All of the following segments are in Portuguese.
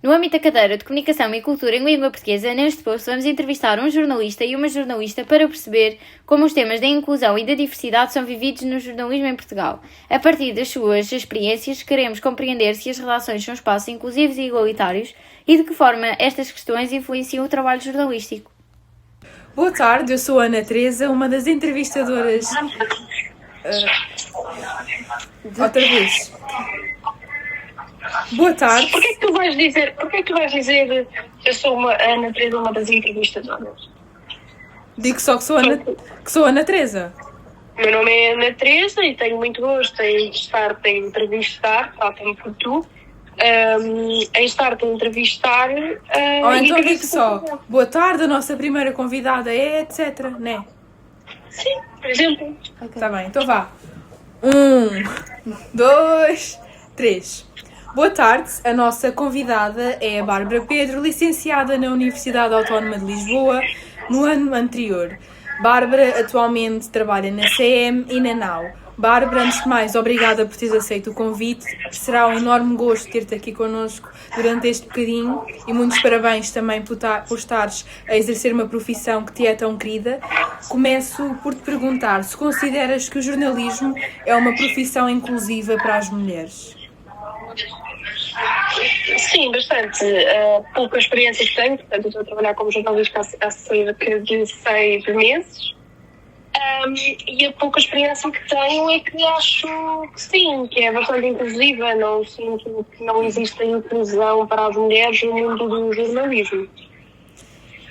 No âmbito da cadeira de Comunicação e Cultura em Língua Portuguesa, neste posto vamos entrevistar um jornalista e uma jornalista para perceber como os temas da inclusão e da diversidade são vividos no jornalismo em Portugal. A partir das suas experiências, queremos compreender se as relações são espaços inclusivos e igualitários e de que forma estas questões influenciam o trabalho jornalístico. Boa tarde, eu sou a Ana Teresa, uma das entrevistadoras... Outra vez. Boa tarde. Porquê que tu vais dizer que eu sou a Ana Teresa, uma das entrevistadoras? Digo só que sou a Ana Teresa. Meu nome é Ana Teresa e tenho muito gosto em estar-te a entrevistar, tal como por tu, em estar-te a entrevistar... Então digo só, boa tarde, a nossa primeira convidada é, etc, né? Sim, por exemplo. Tá bem, então vá. 1, 2, 3. Boa tarde, a nossa convidada é a Bárbara Pedro, licenciada na Universidade Autónoma de Lisboa no ano anterior. Bárbara atualmente trabalha na CM e na NAU. Bárbara, antes de mais, obrigada por teres aceito o convite. Será um enorme gosto ter-te aqui connosco durante este bocadinho e muitos parabéns também por estares a exercer uma profissão que te é tão querida. Começo por te perguntar se consideras que o jornalismo é uma profissão inclusiva para as mulheres. Sim, bastante. Pouca experiência que tenho, portanto, eu estou a trabalhar como jornalista há cerca de 6 meses. E a pouca experiência que tenho é que acho que sim, que é bastante inclusiva. Não sinto que não existe inclusão para as mulheres no mundo do jornalismo.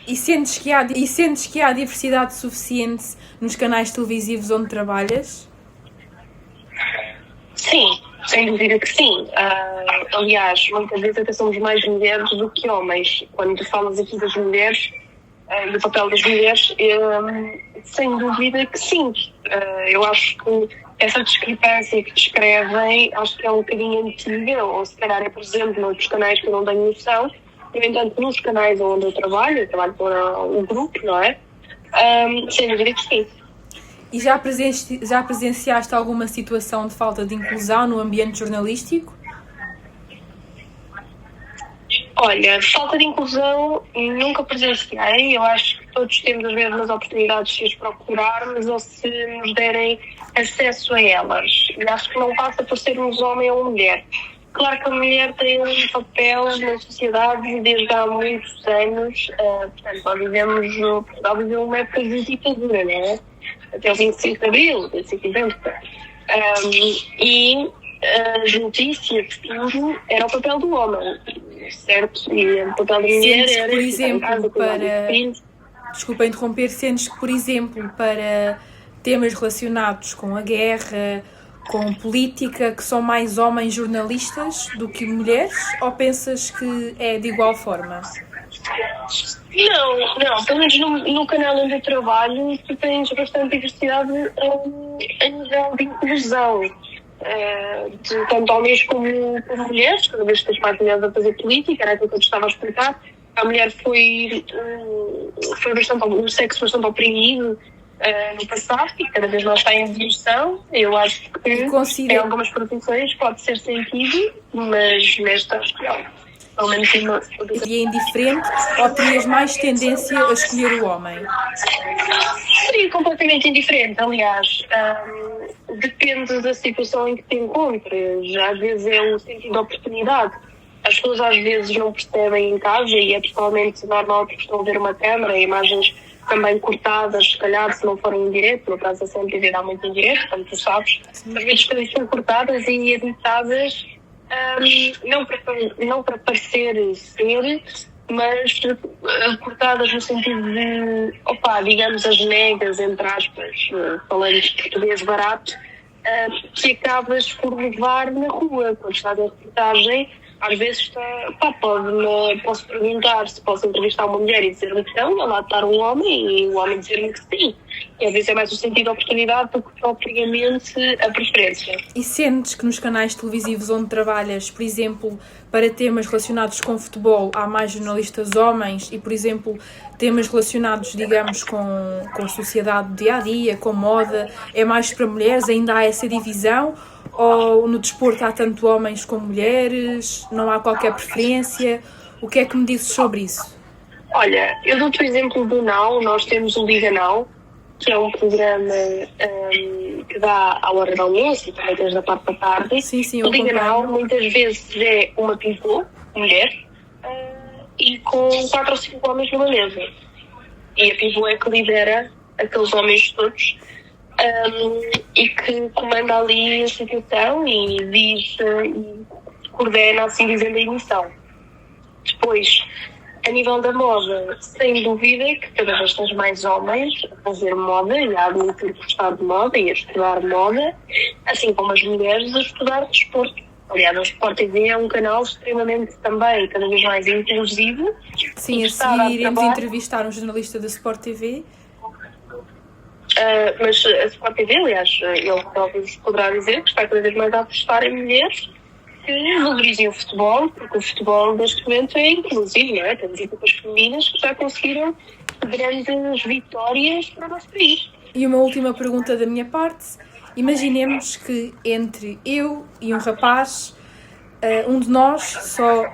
E sentes que há diversidade suficiente nos canais televisivos onde trabalhas? Sim, sem dúvida que sim. Aliás, muitas vezes até somos mais mulheres do que homens. Quando tu falas aqui das mulheres, do papel das mulheres, sem dúvida que sim. Eu acho que essa discrepância que descrevem, acho que é um bocadinho antiga, ou se calhar é, por exemplo, noutros canais que eu não tenho noção. No entanto, nos canais onde eu trabalho para um grupo, não é? Sem dúvida que sim. E já presenciaste alguma situação de falta de inclusão no ambiente jornalístico? Olha, falta de inclusão nunca presenciei. Eu acho que todos temos as mesmas oportunidades se as procurarmos ou se nos derem acesso a elas. E acho que não passa por sermos homem ou mulher. Claro que a mulher tem um papel na sociedade desde há muitos anos. Portanto, nós Portugal viveu uma época de ditadura, não é? Até o 25 de Abril, 25 de Novembro. E as notícias, tudo, era o papel do homem, certo? E o papel da mulher era... Por exemplo, Desculpa interromper, sentes que, por exemplo, para temas relacionados com a guerra, com política, que são mais homens jornalistas do que mulheres? Ou pensas que é de igual forma? Não, pelo menos no canal onde eu trabalho, tu tens bastante diversidade a nível de inclusão, de tanto homens como mulheres. Cada vez que tens mais mulheres a fazer política, era aquilo que eu te estava a explicar. A mulher foi um sexo bastante oprimido no passado e cada vez mais está em evolução. Eu acho que em algumas profissões pode ser sentido, mas nestas não. E é indiferente ou terias mais tendência a escolher o homem? Seria completamente indiferente, aliás. Depende da situação em que te encontras. Às vezes é um sentido de oportunidade. As pessoas às vezes não percebem em casa e é totalmente normal porque estão a ver uma câmara, imagens também cortadas, se calhar, se não forem em direto. No caso da CMTV dá muito em direto, como tu sabes. Às vezes coisas são cortadas e editadas. Não para parecer ser, mas cortadas no sentido de, digamos, as negas, entre aspas, falando de português barato, que acabas por levar na rua. Quando estás em reportagem, às vezes posso perguntar se posso entrevistar uma mulher e dizer-me que não, lá estar um homem e o homem dizer-me que sim. E às vezes é mais o sentido de oportunidade do que propriamente a preferência. E sentes que nos canais televisivos onde trabalhas, por exemplo, para temas relacionados com futebol, há mais jornalistas homens e, por exemplo, temas relacionados, digamos, com a sociedade do dia-a-dia, com moda, é mais para mulheres? Ainda há essa divisão? Ou no desporto há tanto homens como mulheres? Não há qualquer preferência? O que é que me dizes sobre isso? Olha, eu dou-te o exemplo do Now. Nós temos o Liga Now, que é um programa que dá à hora do almoço e também tens da parte da tarde. Sim, o Liga Now muitas vezes é uma pivô, mulher, e com 4 ou 5 homens numa mesa. E a pivô é que lidera aqueles homens todos e que comanda ali a situação e diz e coordena, assim dizendo, a emissão. Depois, a nível da moda, sem dúvida que cada vez tens mais homens a fazer moda e a admitir gostar de moda e a estudar moda, assim como as mulheres a estudar desporto. Aliás, o Sport TV é um canal extremamente também, cada vez mais inclusivo. Sim, a seguir iremos entrevistar um jornalista da Sport TV. Mas a Sport TV, aliás, ele talvez poderá dizer que está cada vez mais a apostar em mulheres que valorizem o futebol, porque o futebol neste momento é inclusivo, não é? Temos equipas femininas que já conseguiram grandes vitórias para o nosso país. E uma última pergunta da minha parte. Imaginemos que entre eu e um rapaz, um de nós, só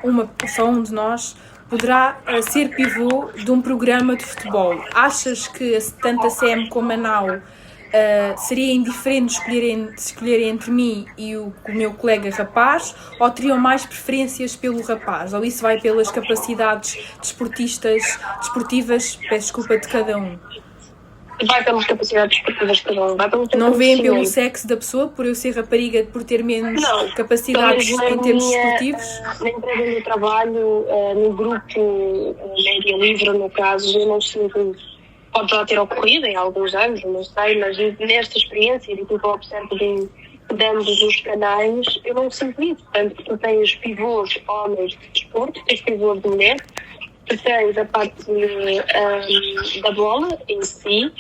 um de nós, poderá ser pivô de um programa de futebol. Achas que tanto a SEM como a NAU seria indiferente escolherem entre mim e o meu colega rapaz, ou teriam mais preferências pelo rapaz? Ou isso vai pelas capacidades desportivas, peço desculpa, de cada um? Vai pelas capacidades desportivas de cada um. Não veem pelo sexo da pessoa, por eu ser rapariga, por ter menos capacidades em termos desportivos? Na empresa do trabalho, no grupo Média Livre, no caso, eu não sinto. Pode já ter ocorrido em alguns anos, não sei, mas nesta experiência, e que eu observo de ambos os canais, eu não sinto isso. Portanto, tu tens pivôs homens de desporto, tens pivôs de mulher, tu tens a parte da bola em si,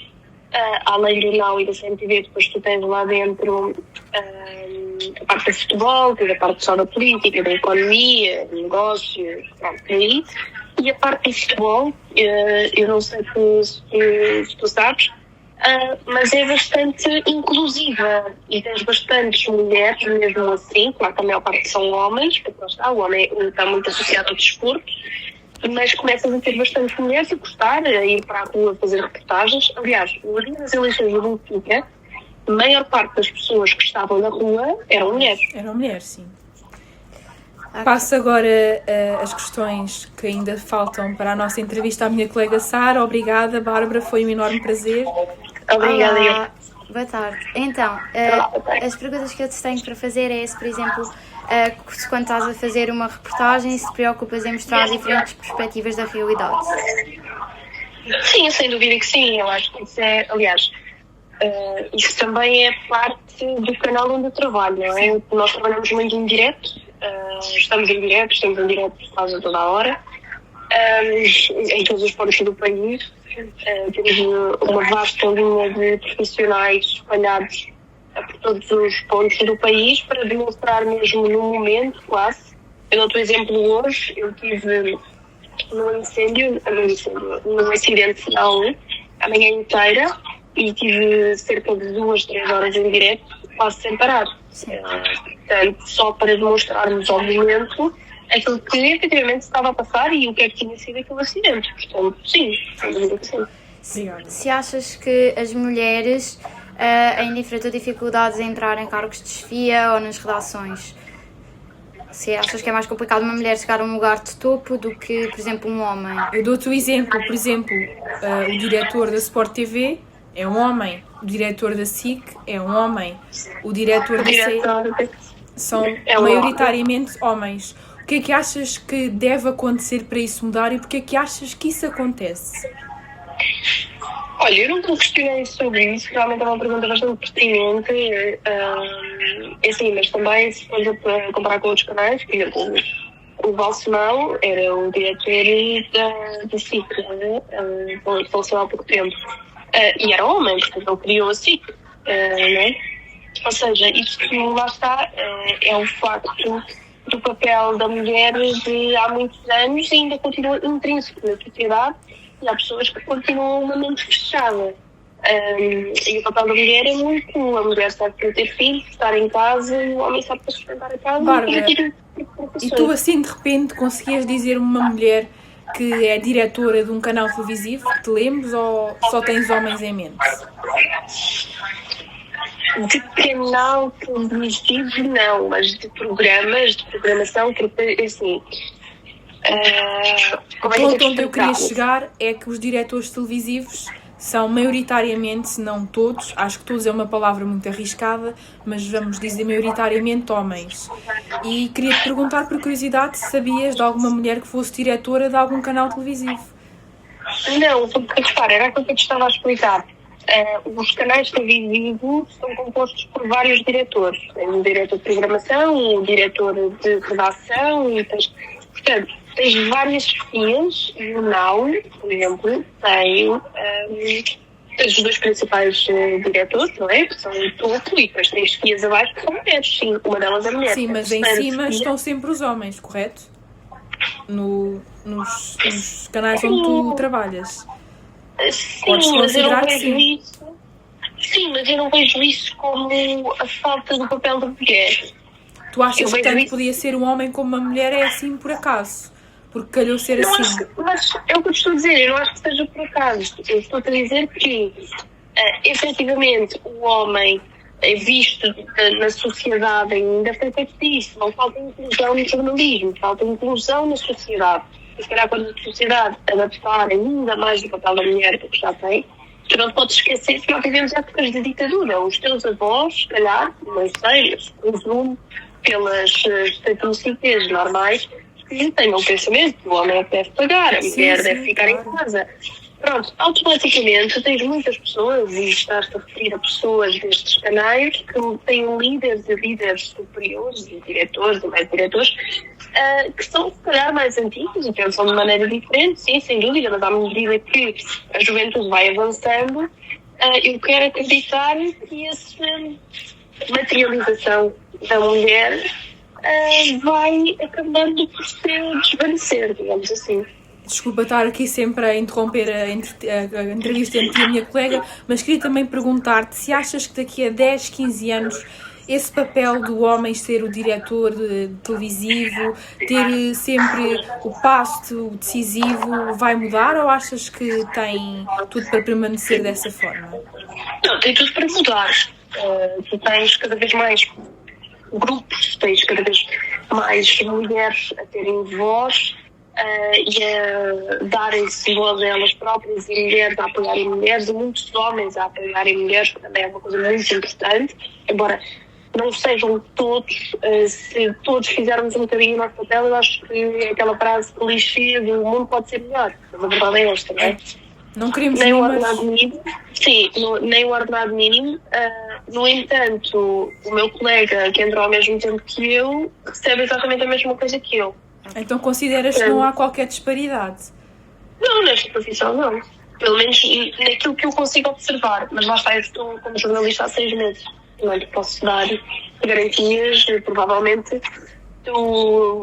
além do NAU e da CMTV, depois tu tens lá dentro a parte do futebol, tens a parte só da política, da economia, do negócio, pronto, aí. E a parte do futebol, eu não sei se tu sabes, mas é bastante inclusiva e tens bastantes mulheres, mesmo assim, claro que a maior parte são homens, porque o homem está muito associado ao desporto, mas começas a ter bastante mulheres a gostar, a ir para a rua fazer reportagens. Aliás, no dia das eleições do Benfica, a maior parte das pessoas que estavam na rua eram mulheres. Eram mulheres, sim. Passo agora as questões que ainda faltam para a nossa entrevista à minha colega Sara. Obrigada, Bárbara, foi um enorme prazer. Obrigada. Olá, boa tarde. Então, as perguntas que eu te tenho para fazer é se, por exemplo, quando estás a fazer uma reportagem, se te preocupas em mostrar diferentes perspectivas da realidade. Sim, sem dúvida que sim. Eu acho que isso é, aliás, isso também é parte do canal onde eu trabalho, não é? Nós trabalhamos muito em direto. Estamos em direto quase toda a hora, em todos os pontos do país. Temos uma vasta linha de profissionais espalhados por todos os pontos do país para demonstrar mesmo no momento, quase. Eu dou-te o exemplo hoje, eu tive num acidente não, a manhã inteira e tive cerca de 2-3 horas em direto, quase sem parar. Portanto, só para demonstrarmos ao momento aquilo que efetivamente estava a passar e o que é que tinha sido aquele acidente. Portanto, sim, sem dúvida que sim. Se achas que as mulheres ainda enfrentam dificuldades em entrar em cargos de chefia ou nas redações, se achas que é mais complicado uma mulher chegar a um lugar de topo do que, por exemplo, um homem? Eu dou-te o exemplo, por exemplo, o diretor da Sport TV é um homem, o diretor da SIC é um homem, o diretor da CEI são maioritariamente homens. O que é que achas que deve acontecer para isso mudar e porque é que achas que isso acontece? Olha, eu nunca questionei sobre isso, realmente é uma pergunta bastante pertinente, assim, mas também se fores a comparar com outros canais, por exemplo, o Valsemão era o diretor da SIC, faleceu há pouco tempo. E era homem, portanto ele criou a SIC, não é? Ou seja, isso lá está, é um facto do papel da mulher de há muitos anos e ainda continua intrínseco na sociedade e há pessoas que continuam uma mente fechada. E o papel da mulher é muito, a mulher sabe para ter filhos, estar em casa, e o homem sabe para sustentar a casa. Bárbara, e tu assim de repente conseguias dizer uma mulher que é diretora de um canal televisivo que te lembres, ou só tens homens em mente? De canal televisivo não, mas de programas, de programação, que assim... O ponto onde eu queria chegar é que os diretores televisivos são maioritariamente, se não todos, acho que todos é uma palavra muito arriscada, mas vamos dizer maioritariamente homens. E queria-te perguntar, por curiosidade, se sabias de alguma mulher que fosse diretora de algum canal televisivo. Não, porque repara, era aquilo que eu te estava a explicar. Os canais televisivos são compostos por vários diretores. Tem um diretor de programação, um diretor de redação, e portanto, tens várias chefias. E o NAU, por exemplo, tem os dois principais diretores, não é? Que são o topo, e depois tens chefias abaixo que são mulheres. Sim, uma delas é mulher. Sim, mas em cima estão sempre os homens, correto? Nos canais onde tu trabalhas. Sim, Podes mas eu não considerar que vejo sim. isso. Sim, mas eu não vejo isso como a falta do papel da mulher. Tu achas Eu que vejo tanto isso. podia ser um homem como uma mulher é assim por acaso? Porque calhou ser Não assim. acho mas é o que eu te estou a dizer, eu não acho que seja por acaso. Eu estou-te a dizer que, efetivamente, o homem é visto na sociedade ainda foi feito disso. Não falta inclusão no jornalismo, falta inclusão na sociedade. E se calhar quando a sociedade adaptar ainda mais o papel da mulher que já tem, tu não te podes esquecer que nós vivemos épocas de ditadura. Os teus avós, se calhar, não sei, mas presumo pelas estatísticas normais, que tenham o pensamento que o homem é que deve pagar, a mulher deve ficar em casa. Pronto, automaticamente tens muitas pessoas, e estás-te a referir a pessoas destes canais, que têm líderes e líderes superiores, e diretores e mais diretores, que são, se calhar, mais antigos e pensam de maneira diferente, sim, sem dúvida, mas à medida que a juventude vai avançando, eu quero acreditar que essa materialização da mulher vai acabando por se desvanecer, digamos assim. Desculpa estar aqui sempre a interromper a entrevista entre a minha colega, mas queria também perguntar-te se achas que daqui a 10, 15 anos esse papel do homem ser o diretor televisivo, ter sempre o passo decisivo, vai mudar, ou achas que tem tudo para permanecer dessa forma? Não, tem tudo para mudar. Tu tens cada vez mais grupos, tens cada vez mais mulheres a terem voz e a darem-se voz a elas próprias, e mulheres a apoiarem mulheres, e muitos homens a apoiarem mulheres, que também é uma coisa muito importante, embora não sejam todos. Se todos fizermos um bocadinho o nosso papel, eu acho que é aquela frase clichê do mundo pode ser melhor, mas a verdade é esta, não é? Não queremos nem o números. ordenado mínimo. Sim, nem o ordenado mínimo. No entanto, o meu colega, que entrou ao mesmo tempo que eu, recebe exatamente a mesma coisa que eu. Então consideras que não há qualquer disparidade? Não, nesta profissão não. Pelo menos naquilo que eu consigo observar. Mas lá está, eu estou como jornalista há 6 meses. Não lhe posso dar garantias. Provavelmente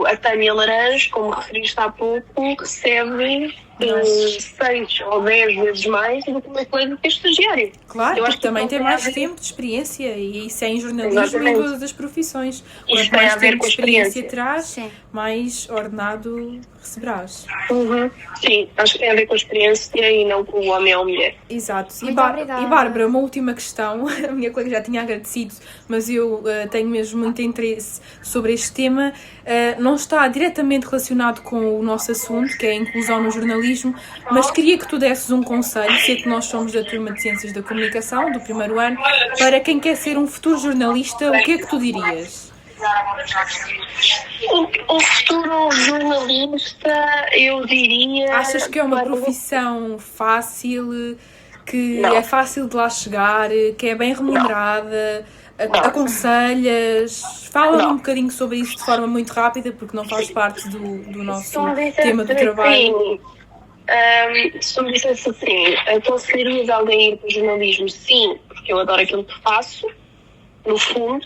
a Tânia Laranjo, como referiste há pouco, recebe 6 ou 10 vezes mais do que o meu colega que é estagiário. Claro, eu porque também tem mais tempo. tempo de experiência, e isso é em jornalismo e em Exatamente. todas as profissões. Isso Quanto tem mais a ver tempo com de experiência experiência. terás, Sim. mais ordenado receberás. Sim, acho que tem a ver com a experiência e não com o homem ou a mulher. Exato. Muito obrigada. E Bárbara, uma última questão. A minha colega já tinha agradecido, mas eu tenho mesmo muito interesse sobre este tema. Não está diretamente relacionado com o nosso assunto, que é a inclusão no jornalismo, mas queria que tu desses um conselho, sei que nós somos da turma de Ciências da Comunicação, do primeiro ano, para quem quer ser um futuro jornalista, o que é que tu dirias? O futuro jornalista, eu diria... Achas que é uma profissão fácil, que Não. é fácil de lá chegar, que é bem remunerada? Aconselhas? Fala-me Não. um bocadinho sobre isso de forma muito rápida, porque não faz parte do nosso Se me tema do dissesse trabalho. assim, se me dissesse assim, aconselharias alguém a ir para o jornalismo? Sim, porque eu adoro aquilo que faço, no fundo.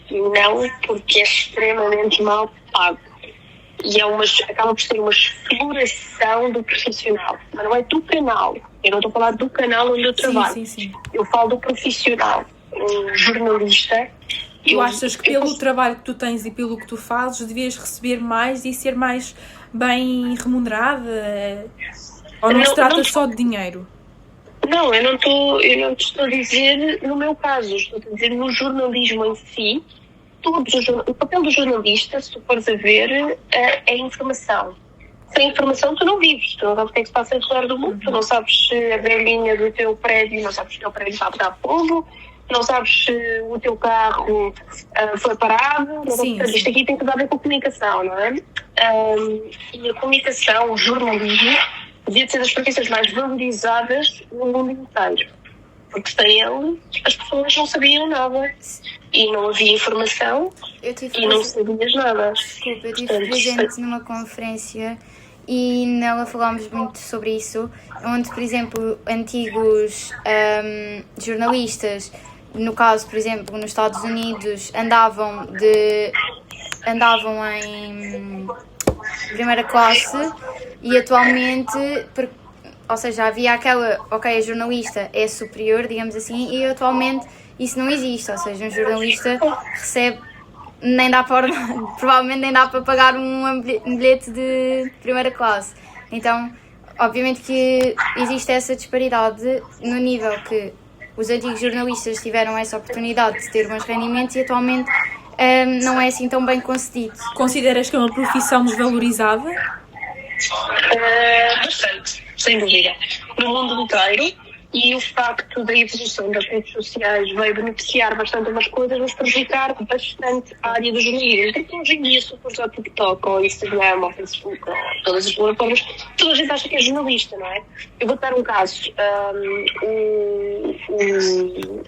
Não, porque é extremamente mal pago. E acaba por ser uma exploração do profissional. Mas não é do canal, Eu não estou a falar do canal onde eu trabalho. Sim. Eu falo do profissional, o jornalista. Tu achas que pelo trabalho que tu tens e pelo que tu fazes devias receber mais e ser mais bem remunerada? Ou não se trata só de dinheiro? Não, eu não te estou a dizer no meu caso, estou a dizer no jornalismo em si. O papel do jornalista, se tu fores a ver, é informação. Sem informação tu não vives, tu não sabes o que é que se passa ao redor do mundo, tu não sabes se a velhinha do teu prédio, não sabes se o teu prédio está a pegar fogo, não sabes se o teu carro foi parado. Sim. Isto aqui tem tudo a ver com comunicação, não é? E a comunicação, o jornalismo, devia ser das profissões mais valorizadas no mundo inteiro. Porque sem ele, as pessoas não sabiam nada. E não havia informação e não sabias nada. Desculpa, eu estive presente numa conferência e nela falámos muito sobre isso, onde, por exemplo, antigos jornalistas, no caso, por exemplo, nos Estados Unidos, andavam em primeira classe e atualmente, ou seja, havia aquela, ok, a jornalista é superior, digamos assim, e atualmente isso não existe, ou seja, um jornalista recebe, nem dá para, provavelmente nem dá para pagar um bilhete de primeira classe. Então, obviamente que existe essa disparidade no nível que os antigos jornalistas tiveram essa oportunidade de ter bons rendimentos e atualmente não é assim tão bem concedido. Consideras que é uma profissão desvalorizada? Bastante, sem dúvida. No mundo inteiro. E o facto da evolução das redes sociais veio beneficiar bastante umas coisas, mas prejudicar bastante a área do jornalismo. Porque hoje em dia, se for usar TikTok, ou Instagram, ou Facebook, ou todas as plataformas, toda a gente acha que é jornalista, não é? Eu vou dar um caso.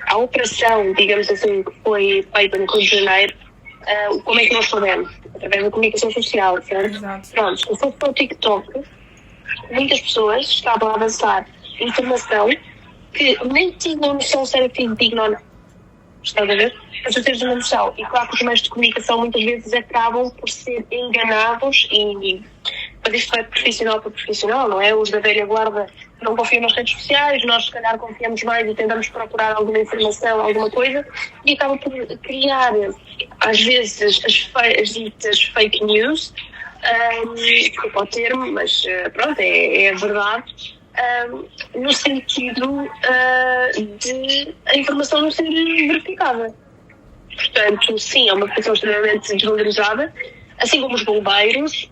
A operação, digamos assim, que foi feita no Rio de Janeiro, como é que nós sabemos? Através da comunicação social, certo? Exato. Pronto, se for para o TikTok, muitas pessoas estavam a avançar informação que nem tinham noção se era fidedigno ou não. Estás a ver? Para tu teres uma noção. E claro que os meios de comunicação muitas vezes acabam por ser enganados mas isto é profissional para profissional, não é? Os da velha guarda não confiam nas redes sociais, nós se calhar confiamos mais e tentamos procurar alguma informação, alguma coisa, e acabam por criar, às vezes, as ditas fake news, desculpa o termo, mas pronto, é a verdade. No sentido de a informação não ser verificada. Portanto, sim, é uma profissão extremamente desvalorizada, assim como os bombeiros,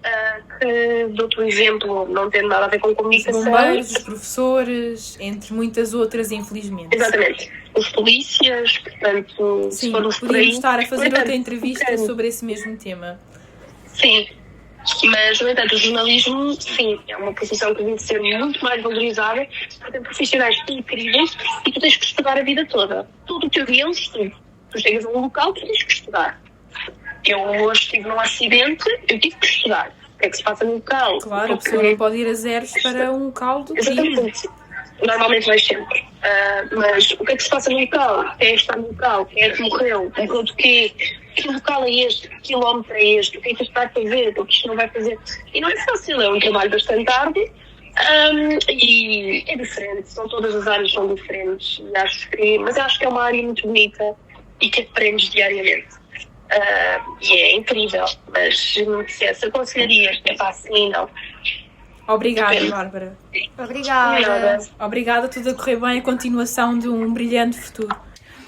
que dou-te um exemplo, não tendo nada a ver com comunicação. Os bombeiros, os professores, entre muitas outras, infelizmente. Exatamente. Os polícias, portanto, sim, se formos por aí... podíamos estar a fazer outra entrevista sobre esse mesmo tema. Sim. Mas, no entanto, o jornalismo, sim, é uma profissão que deve ser muito mais valorizada, porque tem profissionais incríveis e tu tens que estudar a vida toda. Tudo o teu dia é um estudo. Tu chegas a um local, tu tens que estudar. Eu hoje estive num acidente, eu tive que estudar. O que é que se passa no local? Claro, a pessoa não pode ir a zeros para um local do crime. Exatamente. Normalmente vais sempre. Mas o que é que se passa no local? Quem é que está no local? Quem é que morreu? Morreu de quê? Que local é este? Que quilómetro é este? O que é que isto vai fazer? O que isto não vai fazer? E não é fácil, é um trabalho bastante árduo e é diferente. Todas as áreas são diferentes. Mas acho que é uma área muito bonita e que aprendes diariamente. E é incrível. Mas se aconselharias que é assim, não. Obrigada, Bárbara. Obrigada. Obrigada, tudo a correr bem, a continuação de um brilhante futuro.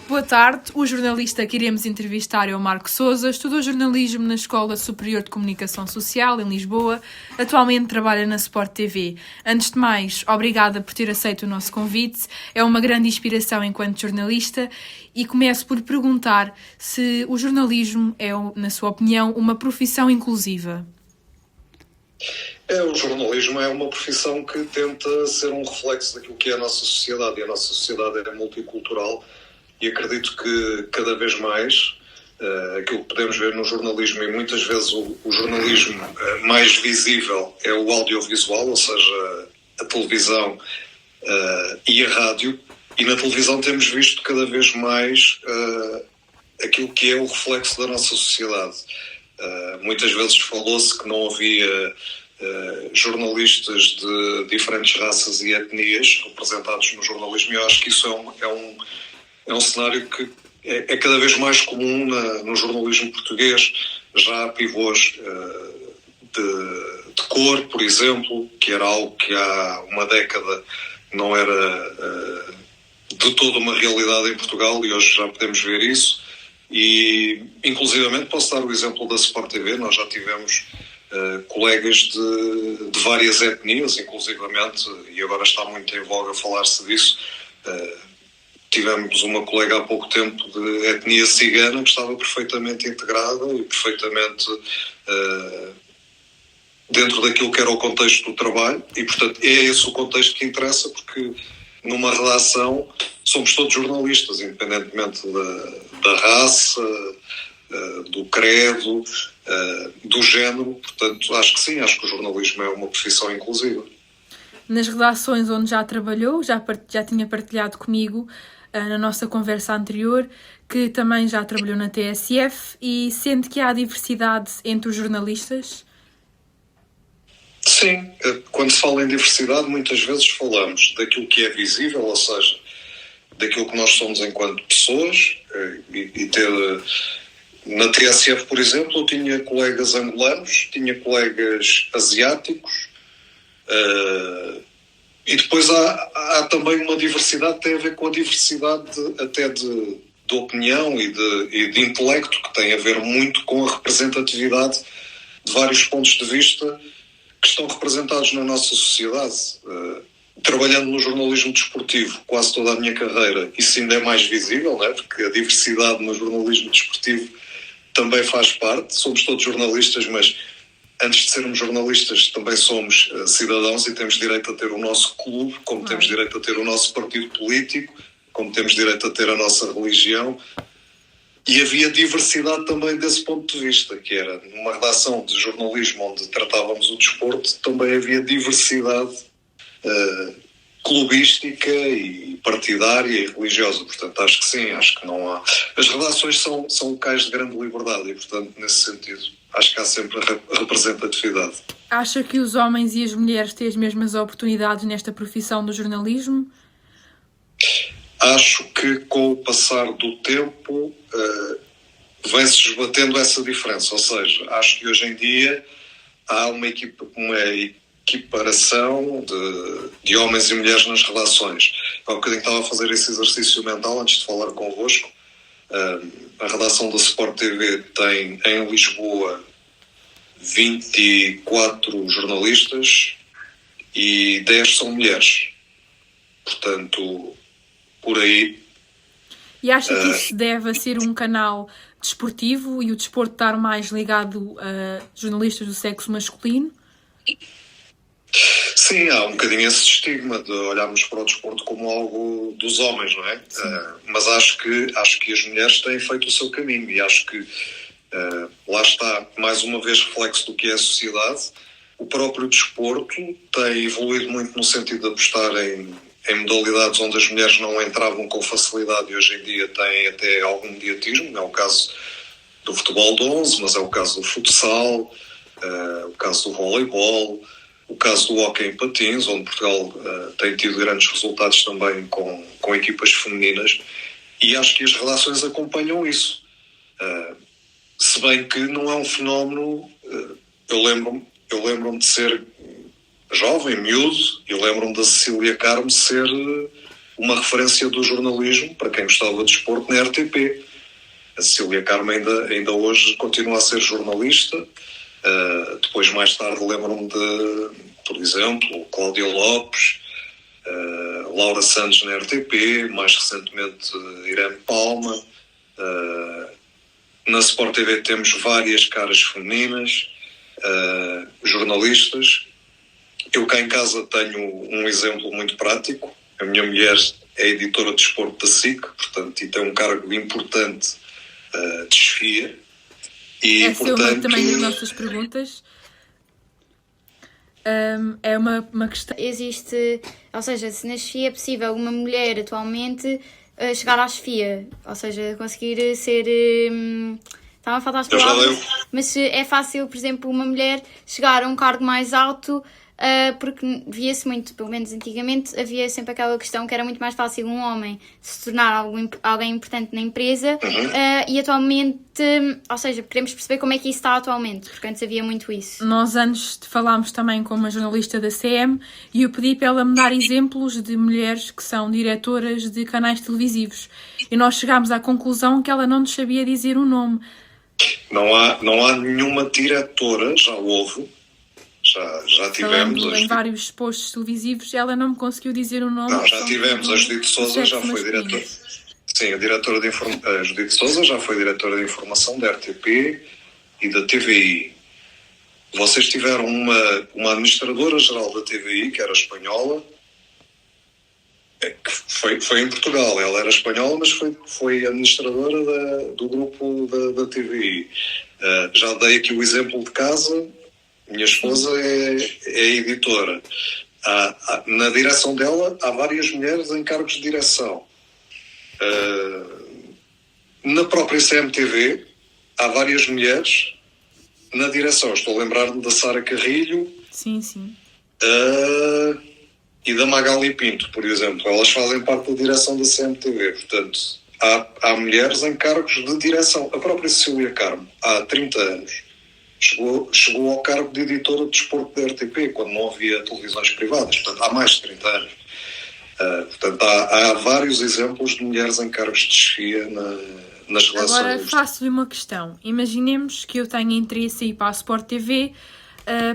Boa tarde, o jornalista que iremos entrevistar é o Marco Sousa, estudou jornalismo na Escola Superior de Comunicação Social, em Lisboa, atualmente trabalha na Sport TV. Antes de mais, obrigada por ter aceito o nosso convite, é uma grande inspiração enquanto jornalista e começo por perguntar se o jornalismo é, na sua opinião, uma profissão inclusiva. O jornalismo é uma profissão que tenta ser um reflexo daquilo que é a nossa sociedade, e a nossa sociedade é multicultural. E acredito que cada vez mais aquilo que podemos ver no jornalismo, e muitas vezes o jornalismo mais visível é o audiovisual, ou seja, a televisão e a rádio, e na televisão temos visto cada vez mais aquilo que é o reflexo da nossa sociedade. Muitas vezes falou-se que não havia jornalistas de diferentes raças e etnias representados no jornalismo, e eu acho que isso é um cenário que é cada vez mais comum no jornalismo português. Já há pivôs de cor, por exemplo, que era algo que há uma década não era de toda uma realidade em Portugal, e hoje já podemos ver isso. E, inclusivamente, posso dar o exemplo da Sport TV. Nós já tivemos colegas de várias etnias, inclusivamente, e agora está muito em voga falar-se disso. Tivemos uma colega há pouco tempo de etnia cigana que estava perfeitamente integrada e perfeitamente dentro daquilo que era o contexto do trabalho, e, portanto, é esse o contexto que interessa, porque numa redação somos todos jornalistas, independentemente da raça, do credo, do género. Portanto, acho que sim, acho que o jornalismo é uma profissão inclusiva. Nas redações onde já trabalhou, já tinha partilhado comigo na nossa conversa anterior, que também já trabalhou na TSF, e sente que há diversidade entre os jornalistas? Sim, quando se fala em diversidade, muitas vezes falamos daquilo que é visível, ou seja, daquilo que nós somos enquanto pessoas, e ter... Na TSF, por exemplo, eu tinha colegas angolanos, tinha colegas asiáticos, e depois há também uma diversidade que tem a ver com a diversidade até de opinião e de intelecto, que tem a ver muito com a representatividade de vários pontos de vista que estão representados na nossa sociedade. Trabalhando no jornalismo desportivo quase toda a minha carreira, isso ainda é mais visível, né? Porque a diversidade no jornalismo desportivo também faz parte. Somos todos jornalistas, mas antes de sermos jornalistas também somos cidadãos e temos direito a ter o nosso clube, como temos direito a ter o nosso partido político, como temos direito a ter a nossa religião. E havia diversidade também desse ponto de vista, que era numa redação de jornalismo onde tratávamos o desporto, também havia diversidade clubística e partidária e religiosa. Portanto, acho que sim, acho que não há... As redações são locais de grande liberdade e, portanto, nesse sentido, acho que há sempre representatividade. Acha que os homens e as mulheres têm as mesmas oportunidades nesta profissão do jornalismo? Acho que com o passar do tempo vem-se esbatendo essa diferença, ou seja, acho que hoje em dia há uma equiparação de homens e mulheres nas relações. Há um bocadinho estava a fazer esse exercício mental antes de falar convosco. A redação da Sport TV tem em Lisboa 24 jornalistas e 10 são mulheres. Portanto, por aí... E acha que isso deve ser um canal desportivo e o desporto estar mais ligado a jornalistas do sexo masculino? Sim, há um bocadinho esse estigma de olharmos para o desporto como algo dos homens, não é? Mas acho que as mulheres têm feito o seu caminho e acho que lá está, mais uma vez, reflexo do que é a sociedade. O próprio desporto tem evoluído muito no sentido de apostar em modalidades onde as mulheres não entravam com facilidade e hoje em dia têm até algum mediatismo. É o caso do futebol de 11, mas é o caso do futsal, o caso do voleibol, o caso do hóquei em patins, onde Portugal tem tido grandes resultados também com equipas femininas, e acho que as redações acompanham isso. Se bem que não é um fenómeno... Eu lembro-me de ser jovem, miúdo, e lembro-me da Cecília Carmo ser uma referência do jornalismo para quem gostava de desporto na RTP. A Cecília Carmo ainda hoje continua a ser jornalista. Depois, mais tarde, lembro-me de, por exemplo, Cláudia Lopes, Laura Santos na RTP, mais recentemente Irene Palma. Na Sport TV temos várias caras femininas, jornalistas. Eu cá em casa tenho um exemplo muito prático. A minha mulher é editora de desporto da SIC, portanto, e tem um cargo importante de chefia. E, essa portanto, é uma também das nossas perguntas. É uma questão... Existe, ou seja, se na chefia é possível uma mulher atualmente chegar à chefia, ou seja, conseguir ser Estava a faltar as Eu já palavras. dei. Mas é fácil, por exemplo, uma mulher chegar a um cargo mais alto, porque via-se muito, pelo menos antigamente, havia sempre aquela questão que era muito mais fácil um homem se tornar alguém importante na empresa, e atualmente, ou seja, queremos perceber como é que isso está atualmente, porque antes havia muito isso. Nós antes falámos também com uma jornalista da CM e eu pedi para ela me dar exemplos de mulheres que são diretoras de canais televisivos. E nós chegámos à conclusão que ela não nos sabia dizer o nome. Não há nenhuma diretora, já houve, já tivemos. Falando em vários postos televisivos, ela não me conseguiu dizer o nome. Não, já tivemos. A Judite Sousa já foi diretora. Sim, a Judite Sousa já foi diretora de informação da RTP e da TVI. Vocês tiveram uma administradora-geral da TVI, que era espanhola, que foi em Portugal. Ela era espanhola, mas foi administradora do grupo da TVI. Já dei aqui o exemplo de casa. Minha esposa é editora. Na direção dela há várias mulheres em cargos de direção. Na própria CMTV há várias mulheres na direção. Estou a lembrar-me da Sara Carrilho. Sim, sim. E da Magali Pinto, por exemplo. Elas fazem parte da direção da CMTV. Portanto, há mulheres em cargos de direção. A própria Cecília Carmo, há 30 anos, chegou ao cargo de editora de desporto da RTP, quando não havia televisões privadas. Portanto, há mais de 30 anos. Portanto, há vários exemplos de mulheres em cargos de chefia nas relações. Agora faço-lhe uma questão. Imaginemos que eu tenho interesse em ir para a Sport TV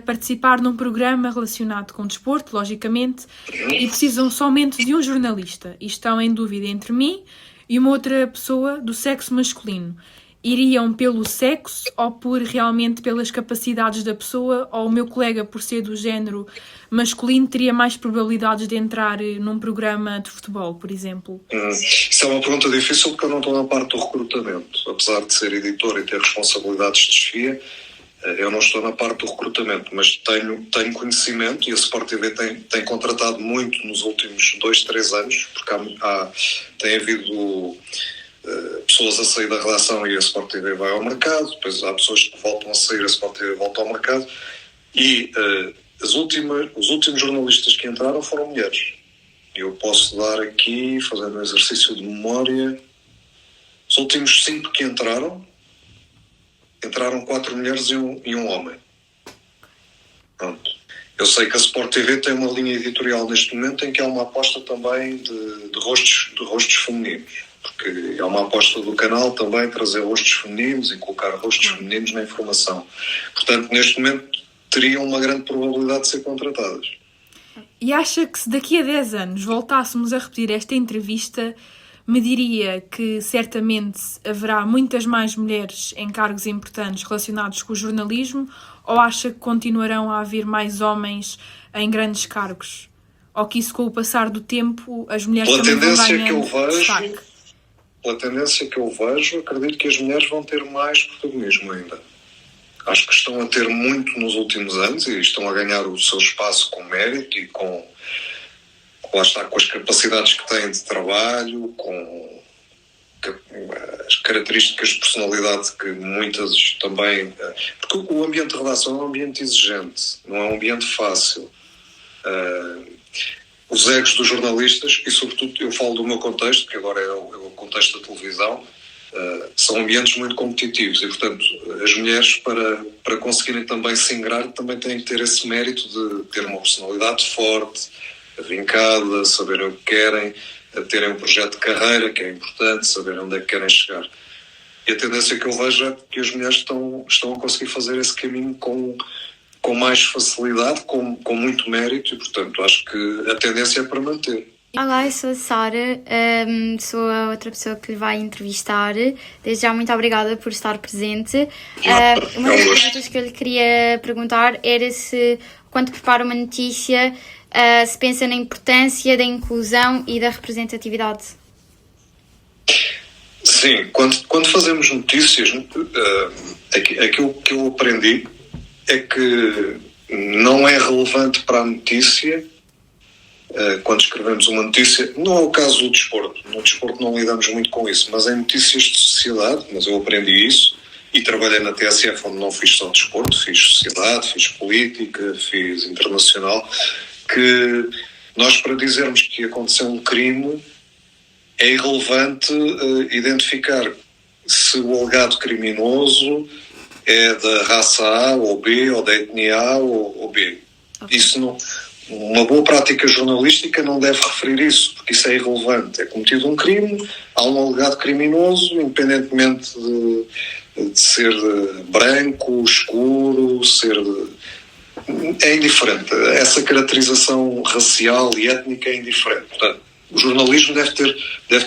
participar num programa relacionado com desporto, logicamente, e precisam somente de um jornalista. E estão em dúvida entre mim e uma outra pessoa do sexo masculino. Iriam pelo sexo ou realmente pelas capacidades da pessoa, ou o meu colega, por ser do género masculino, teria mais probabilidades de entrar num programa de futebol, por exemplo? Isso é uma pergunta difícil porque eu não estou na parte do recrutamento. Apesar de ser editor e ter responsabilidades de chefia, eu não estou na parte do recrutamento, mas tenho conhecimento, e a Sport TV tem contratado muito nos últimos 2-3 anos, porque tem havido pessoas a sair da redação e a Sport TV vai ao mercado, depois há pessoas que voltam a sair, a Sport TV volta ao mercado, e os últimos jornalistas que entraram foram mulheres. Eu posso dar aqui, fazendo um exercício de memória, os últimos 5 que entraram 4 mulheres e um homem. Pronto. Eu sei que a Sport TV tem uma linha editorial neste momento em que há uma aposta também de rostos femininos, porque é uma aposta do canal também trazer rostos femininos e colocar rostos femininos na informação. Portanto, neste momento teriam uma grande probabilidade de ser contratadas. E acha que se daqui a 10 anos voltássemos a repetir esta entrevista, me diria que certamente haverá muitas mais mulheres em cargos importantes relacionados com o jornalismo, ou acha que continuarão a haver mais homens em grandes cargos? Ou que isso, com o passar do tempo, as mulheres também vão ganhando destaque? Pela tendência que eu vejo, acredito que as mulheres vão ter mais protagonismo ainda. Acho que estão a ter muito nos últimos anos e estão a ganhar o seu espaço com mérito e com as capacidades que têm de trabalho, com as características de personalidade que muitas também... Porque o ambiente de redação é um ambiente exigente, não é um ambiente fácil. Os egos dos jornalistas, e sobretudo eu falo do meu contexto, que agora é o contexto da televisão, são ambientes muito competitivos e, portanto, as mulheres, para conseguirem também se ingrar, também têm que ter esse mérito de ter uma personalidade forte, avincada, saberem o que querem, terem um projeto de carreira, que é importante, saberem onde é que querem chegar. E a tendência que eu vejo é que as mulheres estão a conseguir fazer esse caminho com mais facilidade, com muito mérito, e, portanto, acho que a tendência é para manter. Olá, eu sou a Sara, sou a outra pessoa que lhe vai entrevistar. Desde já, muito obrigada por estar presente. Uma das perguntas que eu lhe queria perguntar era se, quando prepara uma notícia, se pensa na importância da inclusão e da representatividade. Sim, quando fazemos notícias, aquilo que eu aprendi é que não é relevante para a notícia, quando escrevemos uma notícia, não é o caso do desporto. No desporto não lidamos muito com isso, mas em notícias de sociedade, mas eu aprendi isso, e trabalhei na TSF, onde não fiz só desporto, fiz sociedade, fiz política, fiz internacional, que nós, para dizermos que aconteceu um crime, é irrelevante identificar se o alegado criminoso é da raça A ou B, ou da etnia A ou B. Okay. Isso não... Uma boa prática jornalística não deve referir isso, porque isso é irrelevante. É cometido um crime, há um alegado criminoso, independentemente de ser branco, escuro, é indiferente. Essa caracterização racial e étnica é indiferente. Portanto, o jornalismo deve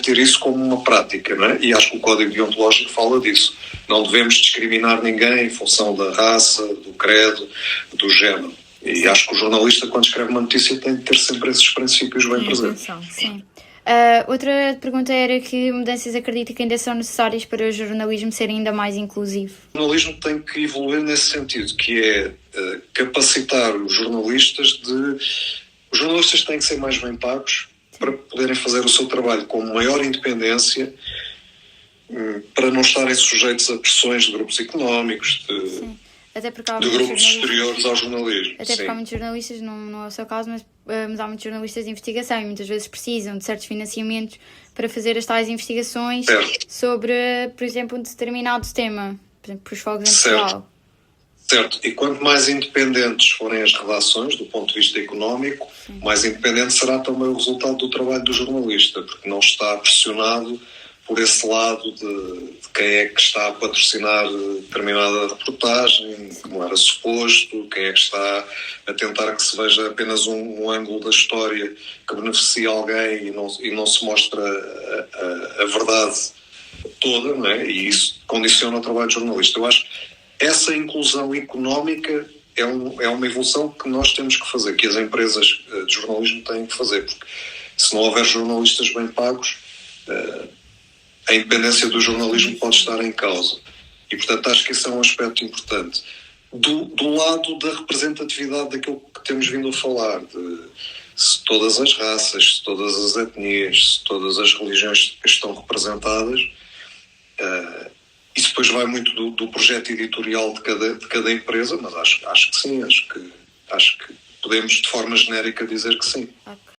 ter isso como uma prática, não é? E acho que o Código Deontológico fala disso. Não devemos discriminar ninguém em função da raça, do credo, do género. E acho que o jornalista, quando escreve uma notícia, tem de ter sempre esses princípios bem presentes. Sim. Outra pergunta era que mudanças acredita que ainda são necessárias para o jornalismo ser ainda mais inclusivo? O jornalismo tem que evoluir nesse sentido, que é capacitar os jornalistas Os jornalistas têm que ser mais bem pagos para poderem fazer o seu trabalho com maior independência, para não estarem sujeitos a pressões de grupos económicos, Até porque há de grupos exteriores ao jornalismo. Até porque há muitos jornalistas, não é o seu caso, mas há muitos jornalistas de investigação e muitas vezes precisam de certos financiamentos para fazer as tais investigações sobre, por exemplo, um determinado tema, por exemplo, os fogos em Portugal. Certo, e quanto mais independentes forem as redações do ponto de vista económico, mais independente será também o resultado do trabalho do jornalista, porque não está pressionado por esse lado de quem é que está a patrocinar determinada reportagem, como era suposto, quem é que está a tentar que se veja apenas um ângulo da história que beneficia alguém e não se mostra a verdade toda, não é? E isso condiciona o trabalho do jornalista. Eu acho que essa inclusão económica é uma evolução que nós temos que fazer, que as empresas de jornalismo têm que fazer, porque se não houver jornalistas bem pagos, a independência do jornalismo pode estar em causa. E, portanto, acho que esse é um aspecto importante. Do lado da representatividade daquilo que temos vindo a falar, de se todas as raças, se todas as etnias, se todas as religiões estão representadas, isso depois vai muito do projeto editorial de cada empresa, mas acho que sim, acho que podemos de forma genérica dizer que sim. Ok.